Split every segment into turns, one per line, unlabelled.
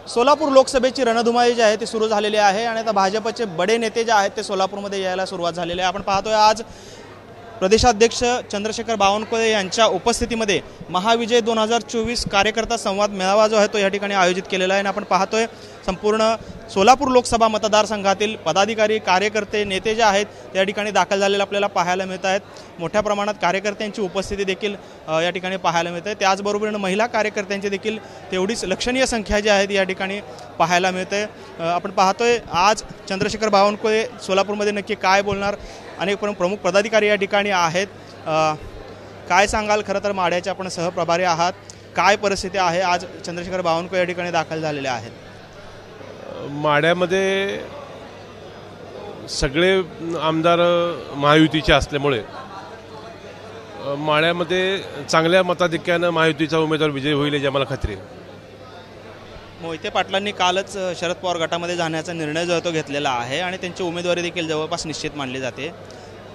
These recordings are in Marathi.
सोलापूर लोकसभेची रणधुमाळी जी आहे ती सुरू झालेली आहे आणि आता भाजपचे बडे नेते जे आहेत ते सोलापूरमध्ये यायला सुरुवात झालेली आहे। आपण पाहतोय आज प्रदेशाध्यक्ष चंद्रशेखर बावनकुळे यांच्या उपस्थितीमध्ये महाविजय 2024 कार्यकर्ता संवाद मेळावा जो आहे तो या ठिकाणी आयोजित केलेला आहे आणि आपण पाहतोय संपूर्ण सोलापूर लोकसभा मतदारसंघातील पदाधिकारी कार्यकर्ते नेते जे आहेत त्या ठिकाणी दाखल झालेले आपल्याला पाहायला मिळत आहेत। मोठ्या प्रमाणात कार्यकर्त्यांची उपस्थिती देखील या ठिकाणी पाहायला मिळते। त्याचबरोबर महिला कार्यकर्त्यांची देखील तेवढीच लक्षणीय संख्या जी आहे ती या ठिकाणी पाहायला मिळते। आपण पाहतोय आज चंद्रशेखर बावनकुळे सोलापूरमध्ये नक्की काय बोलणार, अनेक प्रमुख पदाधिकारी या ठिकाणी आहेत। काय सांगाल, खरं तर माढ्याचे आपण सहप्रभारी आहात, काय परिस्थिती आहे? आज चंद्रशेखर बावनकुळे या ठिकाणी दाखल झालेले आहेत।
माढ्यामध्ये सगळे आमदार महायुतीचे असल्यामुळे माढ्यामध्ये चांगल्या मताधिक्यानं महायुतीचा उमेदवार विजयी होईल याची आम्हाला खात्री आहे।
मोहिते पाटलांनी कालच शरद पवार गटामध्ये जाण्याचा निर्णय जो तो घेतलेला आहे आणि त्यांची उमेदवारी देखील जवळपास निश्चित मानली जाते।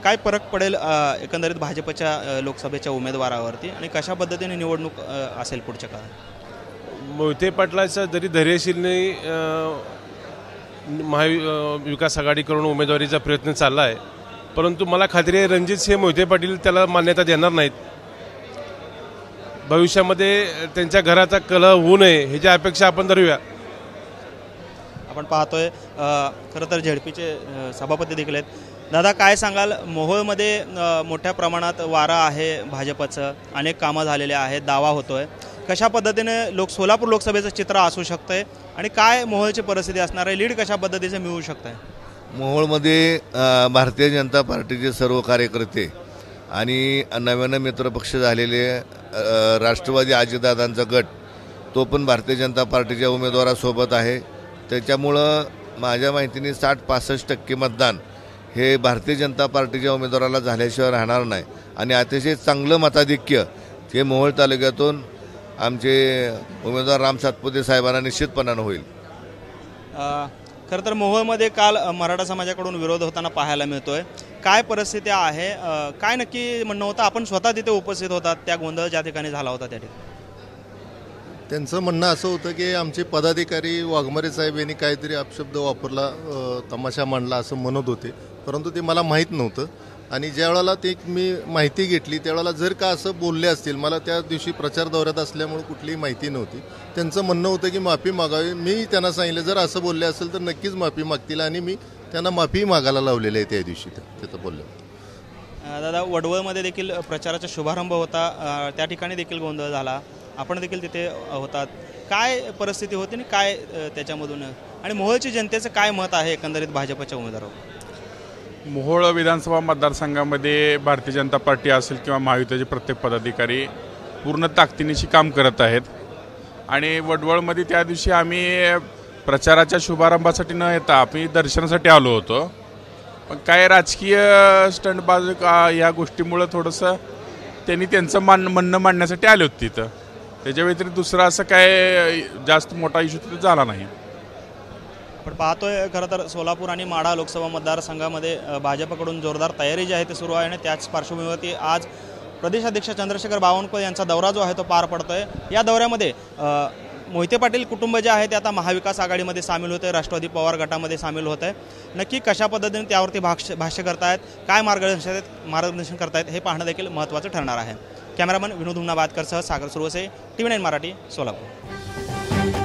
काय फरक पडेल एकंदरीत भाजपच्या लोकसभेच्या उमेदवारावरती आणि कशा पद्धतीने निवडणूक असेल पुढच्या काळात?
मोहिते पाटलाचा जरी धैर्यशीलने महाविकास आघाडीकडून उमेदवारीचा प्रयत्न चालला आहे, परंतु मला खात्री आहे रणजित सिंह मोहिते पाटील त्याला मान्यता देणार नाहीत। भविष्यामध्ये त्यांच्या घराचा कलह होऊ नये ह्याची अपेक्षा आपण धरूया।
आपण पाहतोय खरं तर झेडपीचे सभापती देखील आहेत। दादा, काय सांगाल, मोहोळमध्ये मोठ्या प्रमाणात वारा आहे भाजपचं, अनेक कामं झालेले आहेत, दावा होतोय, कशा पद्धतीने सोलापूर लोकसभेचं चित्र असू शकतंय आणि काय मोहोळची परिस्थिती असणार आहे? लीड कशा पद्धतीचे मिळू शकतंय?
मोहोळमध्ये भारतीय जनता पार्टीचे सर्व कार्यकर्ते आणि नव्यानं मित्रपक्ष झालेले राष्ट्रवादी अजितदादांचा गट तो पण भारतीय जनता पार्टीच्या उमेदवारासोबत आहे। त्याच्यामुळं माझ्या माहितीने 60-65% मतदान हे भारतीय जनता पार्टीच्या उमेदवाराला झाल्याशिवाय राहणार नाही आणि अतिशय चांगलं मताधिक्य हे मोहोळ तालुक्यातून आमचे उमेदवार राम सातपुते साहेबांना निश्चितपणानं होईल।
खरं तर मोहोळमध्ये काल मराठा समाजाकडून विरोध होताना पाहायला मिळतोय, काय परिस्थिती आहे, काय नक्की म्हणणं होतं? आपण स्वतः तिथे उपस्थित होतात, त्या गोंधळ ज्या ठिकाणी झाला होता त्या ठिकाणी
त्यांचं म्हणणं असं होतं की आमचे पदाधिकारी वाघमारे साहेब यांनी काहीतरी अपशब्द वापरला, तमाशा मांडला असं म्हणत होते, परंतु ते मला माहीत नव्हतं। आणि ज्या वेळेला ते मी माहिती घेतली त्यावेळेला जर का असं बोलले असतील, मला त्या दिवशी प्रचार दौऱ्यात असल्यामुळे कुठलीही माहिती नव्हती। त्यांचं म्हणणं होतं की माफी मागावी। मी त्यांना सांगितलं जर असं बोलले असेल तर नक्कीच माफी मागतील आणि मी त्यांना माफी मागायला लावलेलं आहे त्या दिवशी तिथं बोलले।
दादा, वडवळमध्ये देखील प्रचाराचा शुभारंभ होता, त्या ठिकाणी देखील गोंधळ झाला, आपण देखील तिथे होतात, काय परिस्थिती होती आणि काय त्याच्यामधून आणि मोहोळची जनतेचं काय मत आहे एकंदरीत भाजपच्या उमेदवारावर?
मोहोळ विधानसभा मतदारसंघामध्ये भारतीय जनता पार्टी असेल किंवा महायुतीचे प्रत्येक पदाधिकारी पूर्ण ताकदीनिशी काम करत आहेत आणि वडवळमध्ये त्या दिवशी आम्ही प्रचाराच्या शुभारंभासाठी न येता आम्ही दर्शनासाठी आलो होतो, पण काय राजकीय स्टंटबाज या गोष्टीमुळं थोडंसं त्यांनी त्यांचं म्हणणं मांडण्यासाठी आले होते तिथं। त्याच्या व्यतिरिक्त दुसरा असं काय जास्त मोठा इश्यू तिथं झाला नाही।
आपण पाहतोय खरं तर सोलापूर आणि माढा लोकसभा मतदारसंघामध्ये भाजपकडून जोरदार तयारी जी आहे ती सुरू आहे आणि त्याच पार्श्वभूमीवरती आज प्रदेशाध्यक्ष चंद्रशेखर बावनकुळे यांचा दौरा जो आहे तो पार पडतोय। या दौऱ्यामध्ये मोहिते पाटील कुटुंब जे आहे ते आता महाविकास आघाडीमध्ये सामील होते, राष्ट्रवादी पवार गटामध्ये सामील होत आहे। नक्की कशा पद्धतीने त्यावरती भाष्य करतायत, काय मार्गदर्शन करतायत हे पाहणं देखील महत्त्वाचं ठरणार आहे। कॅमेरामन विनोद हुमनाबादकरसह सागर सुरवसे, TV9 मराठी, सोलापूर।